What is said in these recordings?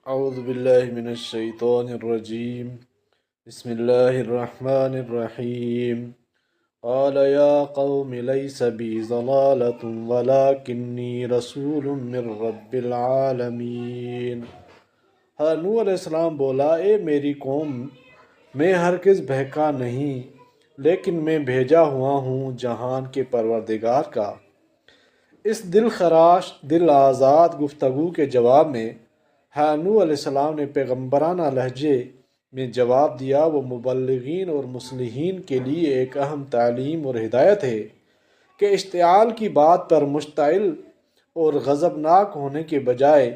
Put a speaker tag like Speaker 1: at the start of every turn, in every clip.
Speaker 1: اعوذ باللہ من الشیطان الرجیم بسم اللہ الرحمن الرحیم قال یا قوم لیس بی ضلالۃ ولکنی رسول من رب العالمین۔ حضرت نوح علیہ السلام بولا، اے میری قوم، میں ہرگز بہکا نہیں، لیکن میں بھیجا ہوا ہوں جہان کے پروردگار کا۔ اس دل خراش دل آزاد گفتگو کے جواب میں نوح علیہ السلام نے پیغمبرانہ لہجے میں جواب دیا۔ وہ مبلغین اور مصلحین کے لیے ایک اہم تعلیم اور ہدایت ہے کہ اشتعال کی بات پر مشتعل اور غضبناک ہونے کے بجائے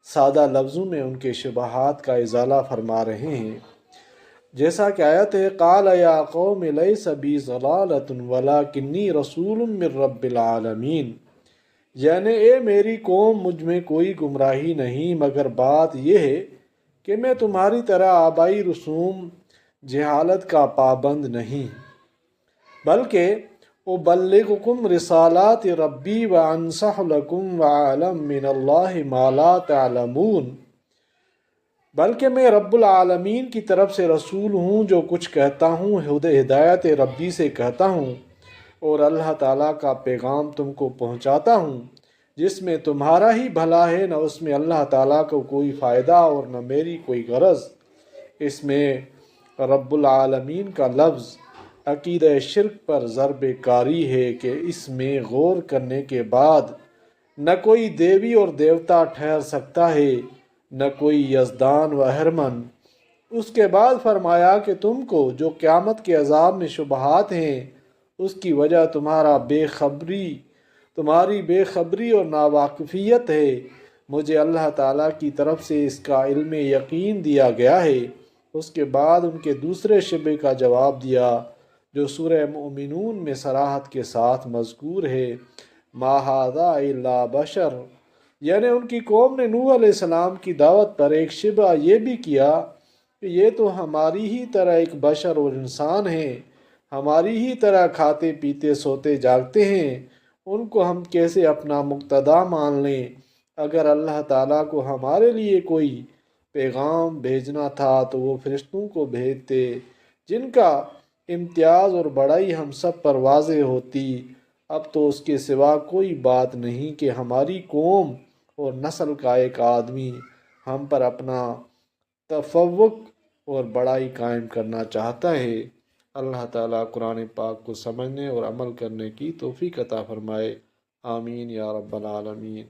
Speaker 1: سادہ لفظوں میں ان کے شبہات کا ازالہ فرما رہے ہیں۔ جیسا کہ آیت ہے، قال یا قوم لیس بی ضلالۃ ولکنی رسول من رب العالمین، یعنی اے میری قوم، مجھ میں کوئی گمراہی نہیں، مگر بات یہ ہے کہ میں تمہاری طرح آبائی رسوم جہالت کا پابند نہیں، بلکہ ابلغکم رسالات ربی وانصح لکم وعلم من اللہ ما لا تعلمون، بلکہ میں رب العالمین کی طرف سے رسول ہوں، جو کچھ کہتا ہوں ہدایت ربی سے کہتا ہوں، اور اللہ تعالیٰ کا پیغام تم کو پہنچاتا ہوں، جس میں تمہارا ہی بھلا ہے، نہ اس میں اللہ تعالیٰ کو کوئی فائدہ اور نہ میری کوئی غرض۔ اس میں رب العالمین کا لفظ عقیدہ شرک پر ضرب کاری ہے کہ اس میں غور کرنے کے بعد نہ کوئی دیوی اور دیوتا ٹھہر سکتا ہے، نہ کوئی یزدان و ہرمن۔ اس کے بعد فرمایا کہ تم کو جو قیامت کے عذاب میں شبہات ہیں، اس کی وجہ تمہاری بے خبری اور ناواقفیت ہے۔ مجھے اللہ تعالیٰ کی طرف سے اس کا علم یقین دیا گیا ہے۔ اس کے بعد ان کے دوسرے شبہ کا جواب دیا جو سورہ مومنون میں صراحت کے ساتھ مذکور ہے، ما ھذا الا بشر، یعنی ان کی قوم نے نوح علیہ السلام کی دعوت پر ایک شبہ یہ بھی کیا کہ یہ تو ہماری ہی طرح ایک بشر اور انسان ہیں، ہماری ہی طرح کھاتے پیتے سوتے جاگتے ہیں، ان کو ہم کیسے اپنا مقتدا مان لیں؟ اگر اللہ تعالیٰ کو ہمارے لیے کوئی پیغام بھیجنا تھا تو وہ فرشتوں کو بھیجتے، جن کا امتیاز اور بڑائی ہم سب پر واضح ہوتی۔ اب تو اس کے سوا کوئی بات نہیں کہ ہماری قوم اور نسل کا ایک آدمی ہم پر اپنا تفوق اور بڑائی قائم کرنا چاہتا ہے۔ اللہ تعالیٰ قرآن پاک کو سمجھنے اور عمل کرنے کی توفیق عطا فرمائے، آمین یا رب العالمین۔